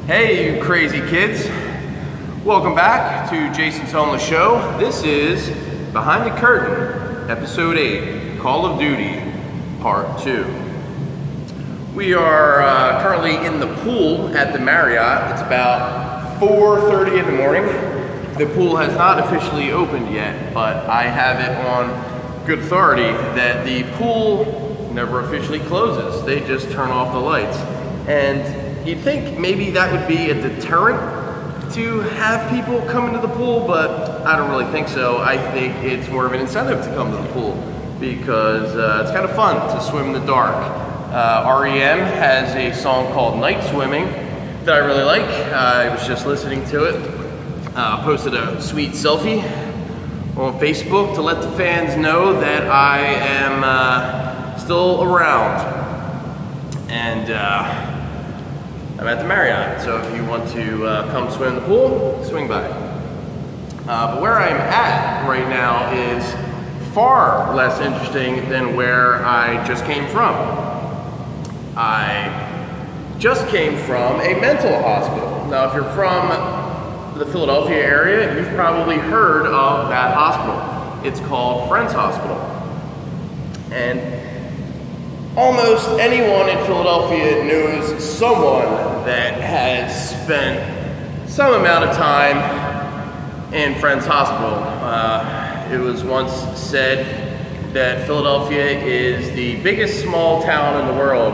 Hey, you crazy kids. Welcome back to Jason's Homeless Show. This is Behind the Curtain, Episode 8, Call of Duty, Part 2. We are currently in the pool at the Marriott. It's about 4:30 in the morning. The pool has not officially opened yet, but I have it on good authority that the pool never officially closes. They just turn off the lights. And you'd think maybe that would be a deterrent to have people come into the pool, but I don't really think so. I think it's more of an incentive to come to the pool because it's kind of fun to swim in the dark. REM has a song called Night Swimming that I really like. I was just listening to it. Posted a sweet selfie on Facebook to let the fans know that I am still around. And I'm at the Marriott, so if you want to come swim in the pool, swing by. But where I'm at right now is far less interesting than where I just came from. I just came from a mental hospital. Now, if you're from the Philadelphia area, you've probably heard of that hospital. It's called Friends Hospital. And almost anyone in Philadelphia knows someone that has spent some amount of time in Friends Hospital. It was once said that Philadelphia is the biggest small town in the world.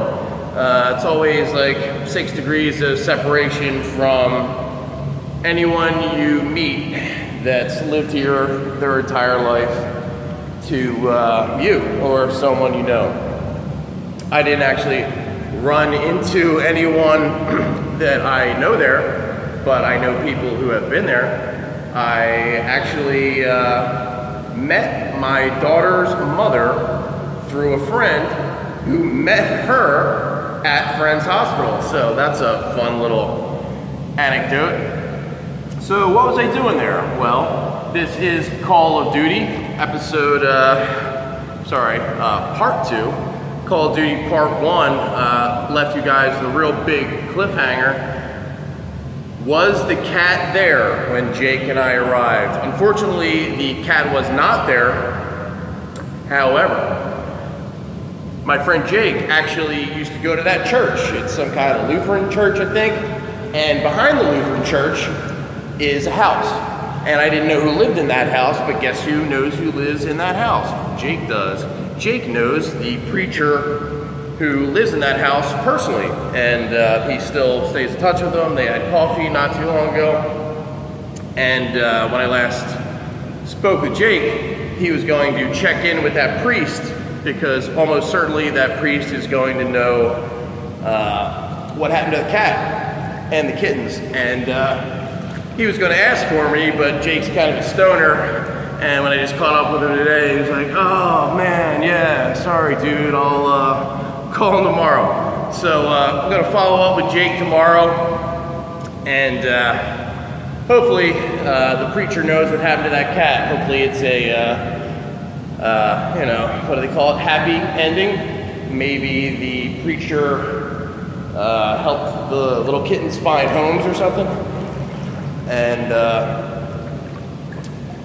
It's always like 6 degrees of separation from anyone you meet that's lived here their entire life to you or someone you know. I didn't actually run into anyone that I know there, but I know people who have been there. I actually met my daughter's mother through a friend who met her at Friends Hospital. So that's a fun little anecdote. So what was I doing there? Well, this is Call of Duty, Part 2. Call of Duty Part 1 left you guys with a real big cliffhanger. Was the cat there when Jake and I arrived? Unfortunately, the cat was not there. However, my friend Jake actually used to go to that church. It's some kind of Lutheran church, I think. And behind the Lutheran church is a house. And I didn't know who lived in that house, but guess who knows who lives in that house? Jake does. Jake knows the preacher who lives in that house personally, and he still stays in touch with them. They had coffee not too long ago. And when I last spoke with Jake, he was going to check in with that priest because almost certainly that priest is going to know what happened to the cat and the kittens. And he was going to ask for me, but Jake's kind of a stoner. And when I just caught up with him today, he was like, oh man, yeah, sorry dude, I'll call him tomorrow. So I'm gonna follow up with Jake tomorrow, and hopefully the preacher knows what happened to that cat. Hopefully it's a, what do they call it, happy ending. Maybe the preacher helped the little kittens find homes or something. And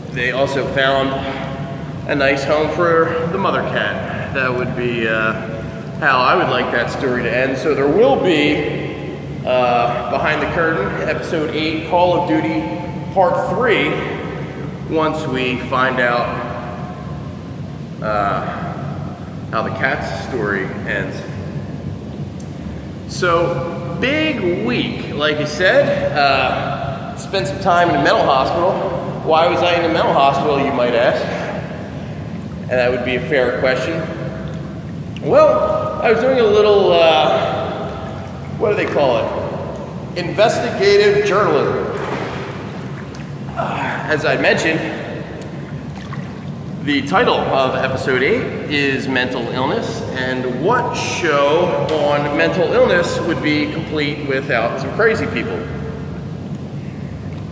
they also found a nice home for the mother cat. That would be how I would like that story to end. So there will be Behind the Curtain, Episode 8, Call of Duty, Part 3, once we find out how the cat's story ends. So, big week, like I said. Spent some time in a mental hospital. Why was I in a mental hospital, you might ask? And that would be a fair question. Well, I was doing a little, what do they call it? Investigative journalism. As I mentioned, the title of Episode 8 is Mental Illness, and what show on mental illness would be complete without some crazy people?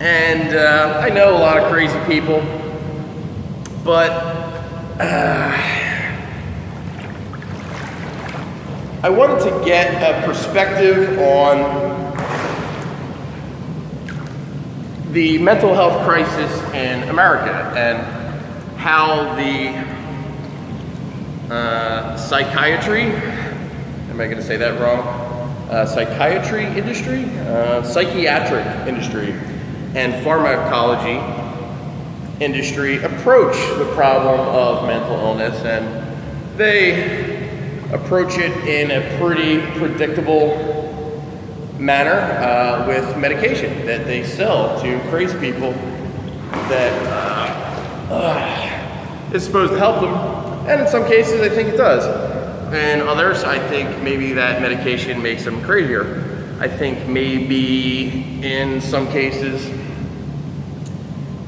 And I know a lot of crazy people, but I wanted to get a perspective on the mental health crisis in America and how the psychiatry, am I going to say that wrong? Psychiatric industry and pharmacology industry approach the problem of mental illness, and they approach it in a pretty predictable manner with medication that they sell to crazy people that is supposed to help them, and in some cases I think it does. In others, I think maybe that medication makes them crazier. I think maybe in some cases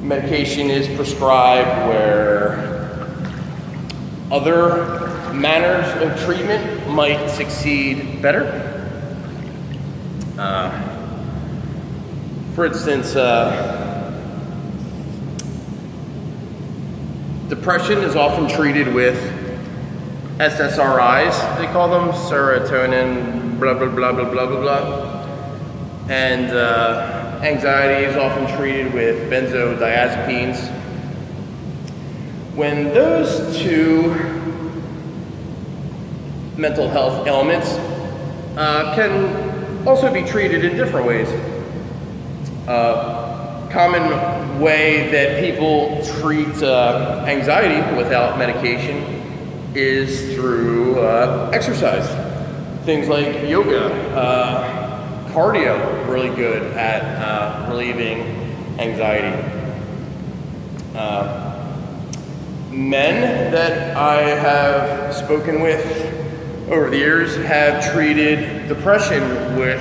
medication is prescribed where other manners of treatment might succeed better. For instance, depression is often treated with SSRIs, they call them, serotonin, blah, blah, blah, blah, blah, blah, blah. And anxiety is often treated with benzodiazepines. When those two mental health ailments can also be treated in different ways. Common way that people treat anxiety without medication is through exercise. Things like yoga, cardio, really good at relieving anxiety. Men that I have spoken with over the years have treated depression with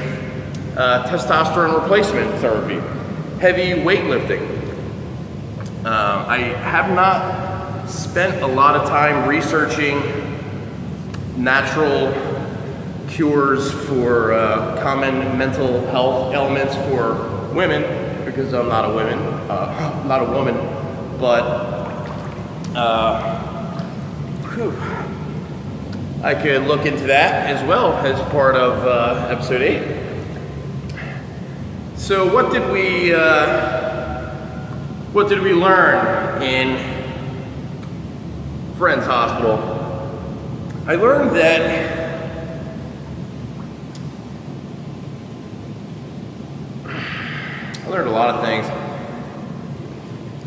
testosterone replacement therapy, heavy weightlifting. I have not spent a lot of time researching natural cures for common mental health ailments for women, because I'm not a woman, but I could look into that as well as part of episode 8. So what did we learn in Friends Hospital? I learned a lot of things.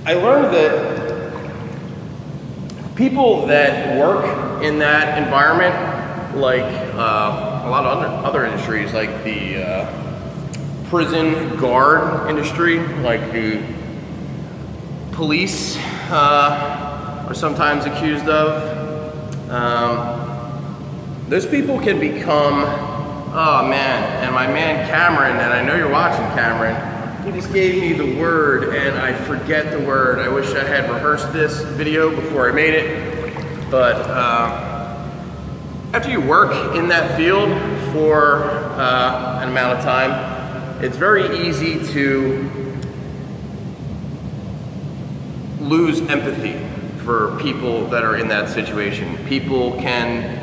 I learned that people that work in that environment, like a lot of other industries, like the prison guard industry, like the police are sometimes accused of, those people can become, oh man, and my man Cameron, and I know you're watching, Cameron, he just gave me the word and I forget the word. I wish I had rehearsed this video before I made it, but after you work in that field for an amount of time, it's very easy to lose empathy for people that are in that situation. People can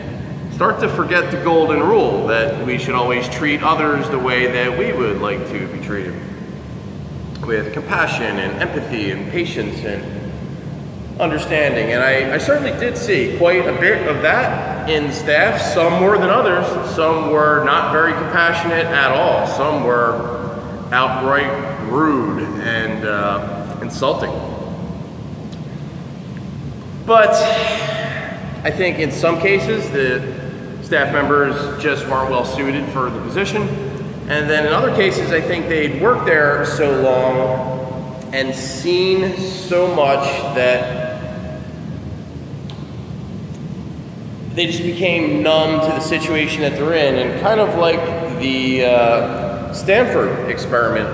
start to forget the golden rule that we should always treat others the way that we would like to be treated, with compassion and empathy and patience and understanding. And I certainly did see quite a bit of that in staff, some more than others. Some were not very compassionate at all. Some were outright rude and insulting. But I think in some cases the staff members just weren't well suited for the position. And then in other cases, I think they'd worked there so long and seen so much that they just became numb to the situation that they're in, and kind of like the Stanford Experiment,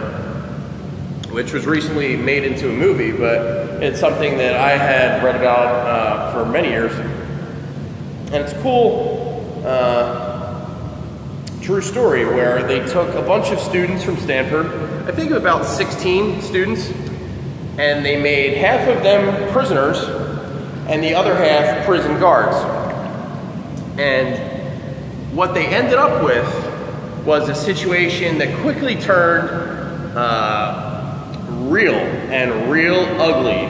which was recently made into a movie, but it's something that I had read about for many years. And it's cool. True story, where they took a bunch of students from Stanford, I think about 16 students, and they made half of them prisoners and the other half prison guards. And what they ended up with was a situation that quickly turned real and real ugly.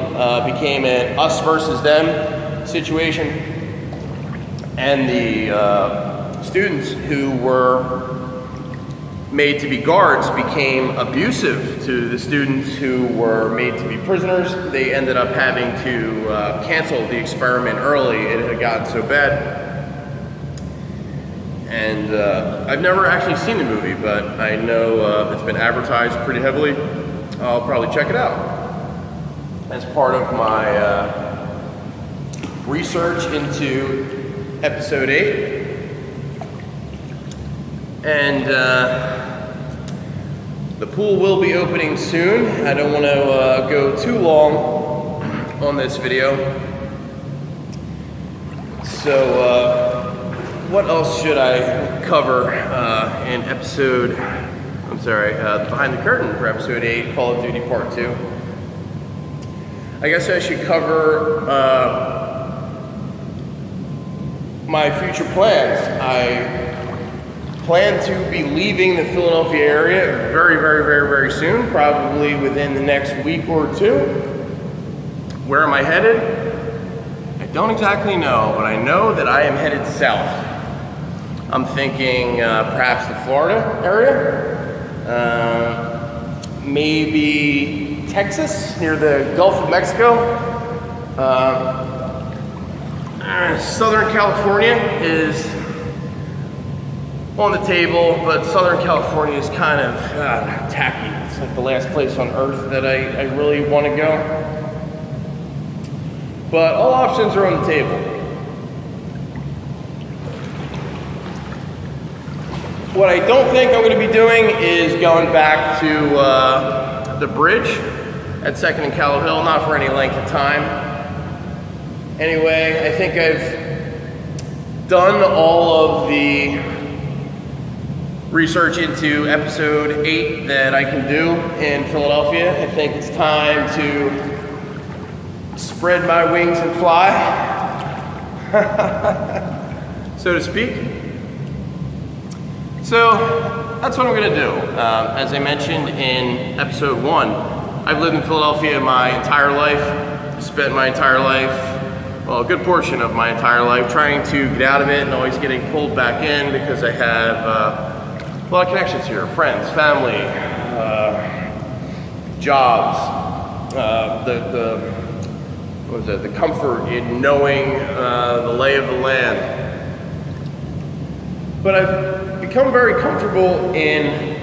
Became an us versus them situation. And the students who were made to be guards became abusive to the students who were made to be prisoners. They ended up having to cancel the experiment early. It had gotten so bad. And I've never actually seen the movie, but I know it's been advertised pretty heavily. I'll probably check it out as part of my research into episode 8. And the pool will be opening soon. I don't want to go too long on this video. So what else should I cover in episode, Behind the Curtain for episode 8, Call of Duty Part 2? I guess I should cover my future plans. I plan to be leaving the Philadelphia area very soon, probably within the next week or two. Where am I headed? I don't exactly know, but I know that I am headed south. I'm thinking perhaps the Florida area, maybe Texas, near the Gulf of Mexico. Southern California is on the table, but Southern California is kind of tacky. It's like the last place on earth that I really want to go. But all options are on the table. What I don't think I'm going to be doing is going back to the bridge at 2nd and Callow Hill, not for any length of time. Anyway, I think I've done all of the research into episode 8 that I can do in Philadelphia. I think it's time to spread my wings and fly, so to speak. So that's what I'm going to do. As I mentioned in episode 1, I've lived in Philadelphia my entire life, spent my entire life, well, a good portion of my entire life, trying to get out of it and always getting pulled back in because I have a lot of connections here, friends, family, jobs, the comfort in knowing the lay of the land. But I've become very comfortable in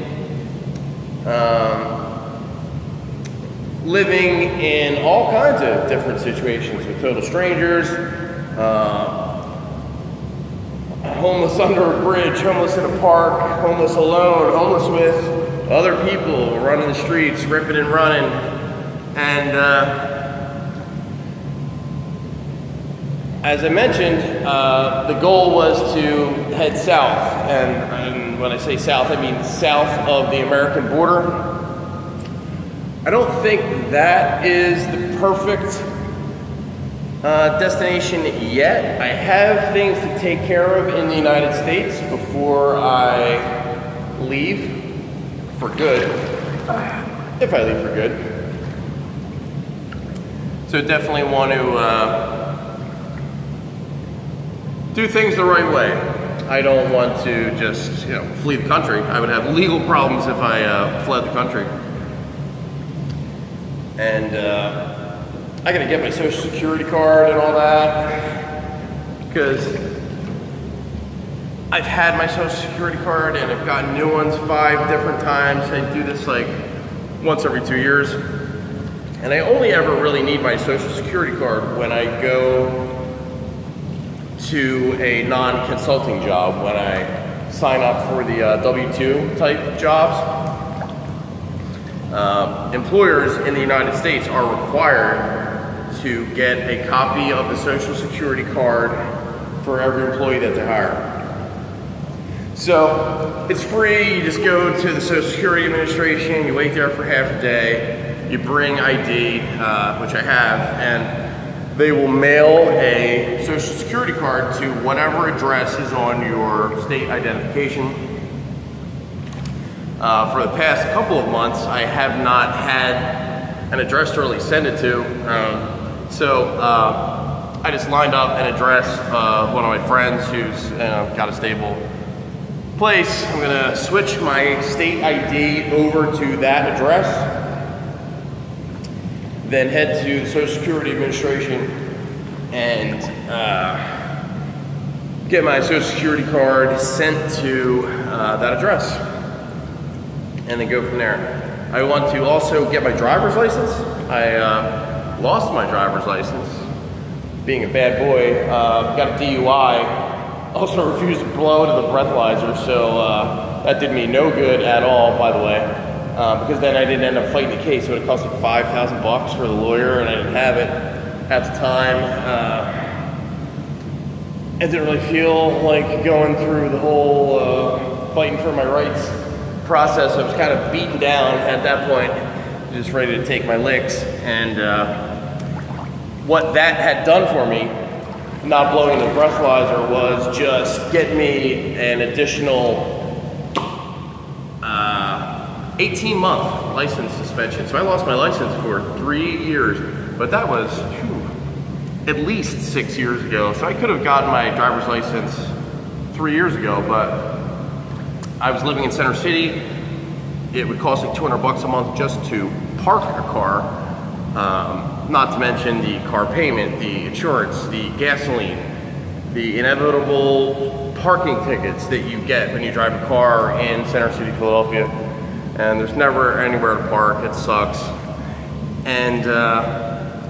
living in all kinds of different situations with total strangers, homeless under a bridge, homeless in a park, homeless alone, homeless with other people running the streets, ripping and running. And as I mentioned, the goal was to head south. And when I say south, I mean south of the American border. I don't think that is the perfect destination yet. I have things to take care of in the United States before I leave for good, if I leave for good. So definitely want to do things the right way. I don't want to just, flee the country. I would have legal problems if I fled the country. And I gotta get my Social Security card and all that, because I've had my Social Security card and I've gotten new ones 5 different times. I do this like once every 2 years. And I only ever really need my Social Security card when I go to a non-consulting job, when I sign up for the W-2 type jobs. Employers in the United States are required to get a copy of the Social Security card for every employee that they hire. So it's free. You just go to the Social Security Administration, you wait there for half a day, you bring ID, which I have, and they will mail a Social Security card to whatever address is on your state identification. For the past couple of months, I have not had an address to really send it to. So I just lined up an address of one of my friends who's got a stable place. I'm gonna switch my state ID over to that address, then head to the Social Security Administration and get my Social Security card sent to that address, and then go from there. I want to also get my driver's license. I lost my driver's license, being a bad boy. Got a DUI. Also refused to blow into the breathalyzer, so that did me no good at all, by the way, because then I didn't end up fighting the case. So it cost like $5,000 for the lawyer, and I didn't have it at the time. I didn't really feel like going through the whole fighting for my rights process. I was kind of beaten down at that point, just ready to take my licks. And what that had done for me, not blowing the breathalyzer, was just get me an additional 18-month license suspension. So I lost my license for 3 years, but that was at least 6 years ago. So I could have gotten my driver's license 3 years ago, but I was living in Center City. It would cost like $200 a month just to park a car. Not to mention the car payment, the insurance, the gasoline, the inevitable parking tickets that you get when you drive a car in Center City, Philadelphia. And there's never anywhere to park. It sucks. And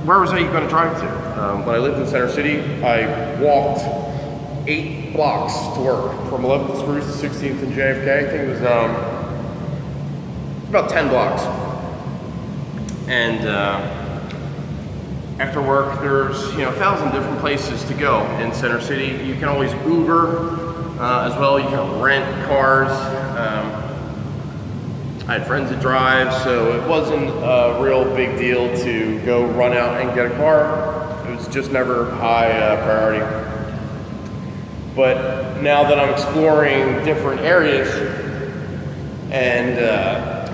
where was I going to drive to? When I lived in Center City, I walked 8 blocks to work, from 11th Spruce to 16th and JFK. I think it was about 10 blocks. And after work, there's 1,000 different places to go in Center City. You can always Uber as well. You can rent cars. I had friends that drive, so it wasn't a real big deal to go run out and get a car. It was just never high priority. But now that I'm exploring different areas and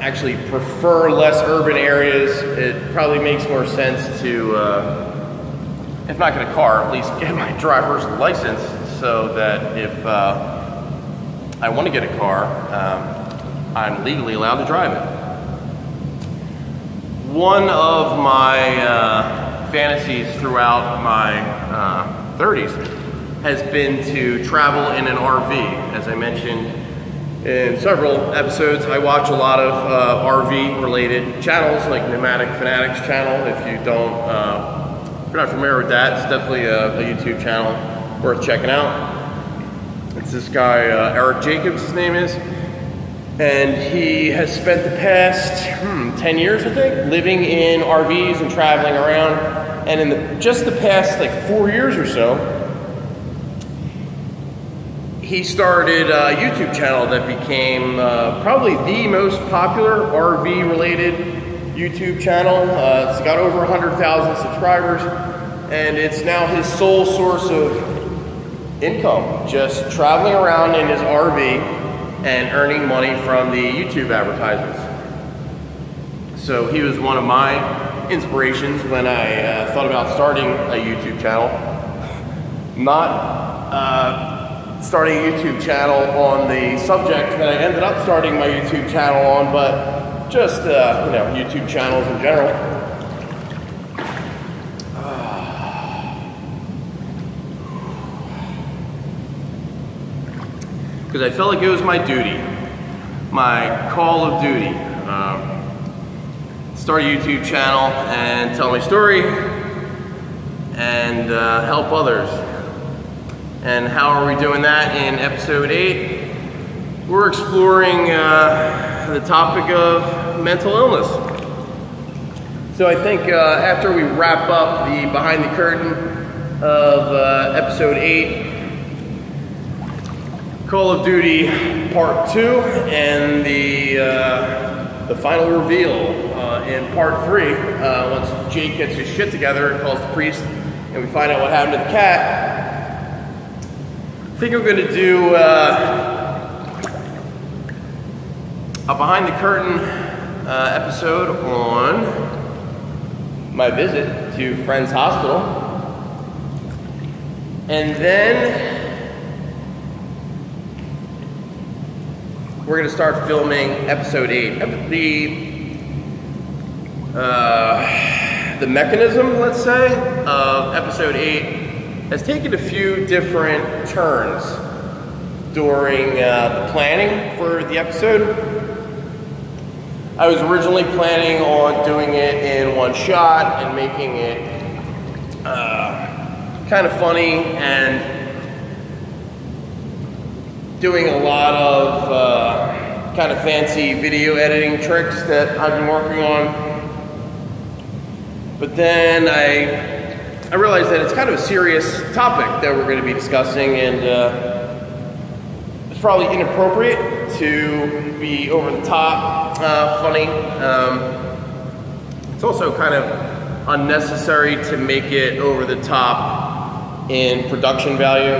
actually prefer less urban areas, it probably makes more sense to, if not get a car, at least get my driver's license, so that if I want to get a car, I'm legally allowed to drive it. One of my fantasies throughout my 30s has been to travel in an RV. As I mentioned in several episodes, I watch a lot of RV related channels, like Nomadic Fanatics channel. If you're not familiar with that, it's definitely a YouTube channel worth checking out. It's this guy, Eric Jacobs, his name is. And he has spent the past 10 years, I think, living in RVs and traveling around. And in just the past like 4 years or so, he started a YouTube channel that became probably the most popular RV-related YouTube channel. It's got over 100,000 subscribers, and it's now his sole source of income, just traveling around in his RV and earning money from the YouTube advertisements. So he was one of my inspirations when I thought about starting a YouTube channel. Not starting a YouTube channel on the subject that I ended up starting my YouTube channel on, but just YouTube channels in general. Because I felt like it was my duty, my call of duty. Start a YouTube channel and tell my story and help others. And how are we doing that in episode 8? We're exploring the topic of mental illness. So I think after we wrap up the behind the curtain of episode 8, Call of Duty Part 2, and the final reveal in Part 3, once Jake gets his shit together and calls the priest, and we find out what happened to the cat. I think I'm going to do a behind the curtain episode on my visit to Friends Hospital. And then we're going to start filming episode 8. The mechanism, let's say, of episode 8 has taken a few different turns during the planning for the episode. I was originally planning on doing it in one shot and making it kind of funny and doing a lot of kind of fancy video editing tricks that I've been working on. But then I realized that it's kind of a serious topic that we're going to be discussing, and it's probably inappropriate to be over the top funny. It's also kind of unnecessary to make it over the top in production value.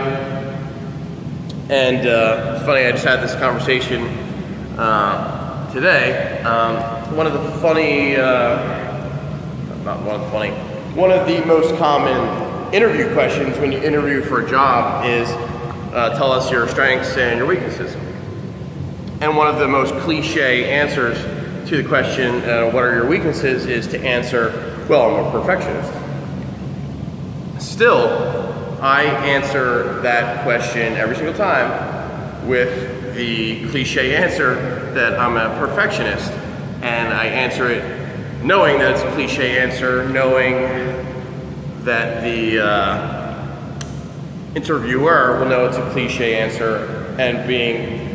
And it's funny, I just had this conversation today. One of the most common interview questions when you interview for a job is tell us your strengths and your weaknesses. And one of the most cliche answers to the question, what are your weaknesses, is to answer, well, I'm a perfectionist. Still, I answer that question every single time with the cliche answer that I'm a perfectionist. And I answer it knowing that it's a cliche answer, knowing that the interviewer will know it's a cliche answer, and being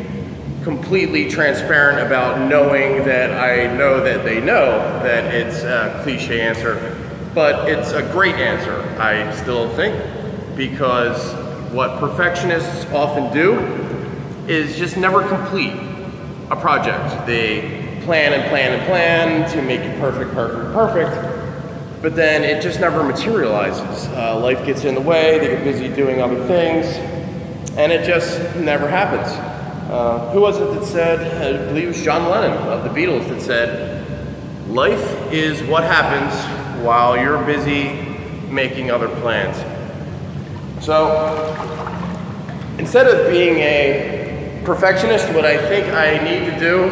completely transparent about knowing that I know that they know that it's a cliche answer, but it's a great answer, I still think, because what perfectionists often do is just never complete a project. They plan and plan and plan to make it perfect, but then it just never materializes. Life gets in the way, they get busy doing other things, and it just never happens. Who was it that said, I believe it was John Lennon of the Beatles, that said, life is what happens while you're busy making other plans. So, instead of being a perfectionist, what I think I need to do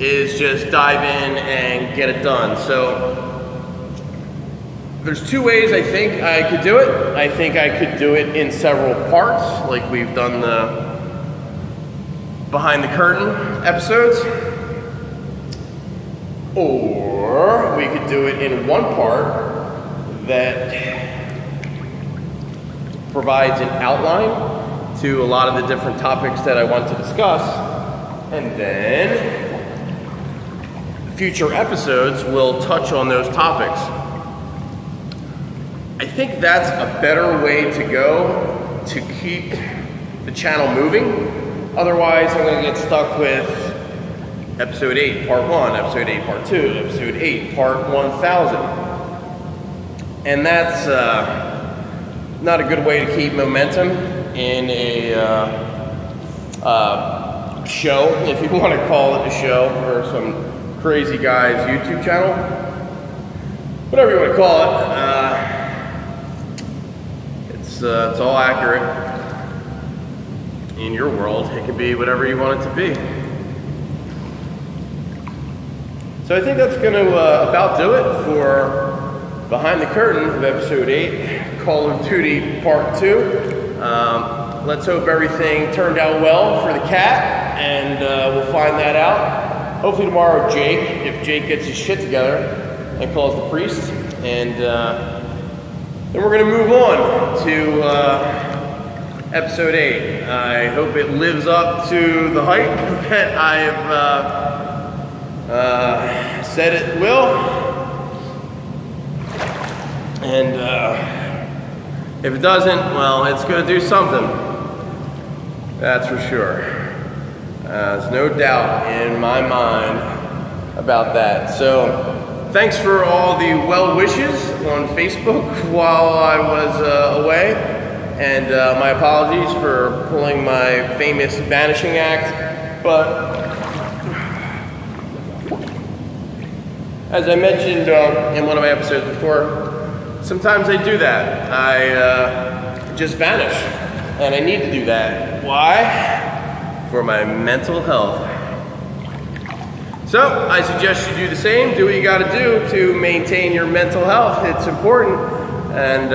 is just dive in and get it done. So, there's two ways I think I could do it. I think I could do it in several parts, like we've done the behind the curtain episodes, or we could do it in one part that provides an outline to a lot of the different topics that I want to discuss, and then future episodes will touch on those topics. I think that's a better way to go to keep the channel moving. Otherwise, I'm going to get stuck with episode 8, part 1, episode 8, part 2, episode 8, part 1000. And that's not a good way to keep momentum in a show, if you want to call it a show, or some crazy guy's YouTube channel. Whatever you want to call it, it's all accurate. In your world, it can be whatever you want it to be. So I think that's going to about do it for Behind the Curtain of episode 8, Call of Duty Part 2. Let's hope everything turned out well for the cat, and we'll find that out. Hopefully tomorrow, if Jake gets his shit together and calls the priest, and then we're going to move on to episode 8. I hope it lives up to the hype that I've said it will. And if it doesn't, well, it's going to do something. That's for sure. There's no doubt in my mind about that. So, thanks for all the well wishes on Facebook while I was away. And my apologies for pulling my famous vanishing act, but As I mentioned in one of my episodes before, sometimes I do that. I just vanish, and I need to do that. Why? For my mental health. So I suggest you do the same. Do what you got to do to maintain your mental health. It's important. And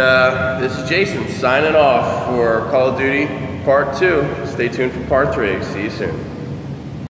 this is Jason signing off for Call of Duty Part 2. Stay tuned for Part 3. See you soon.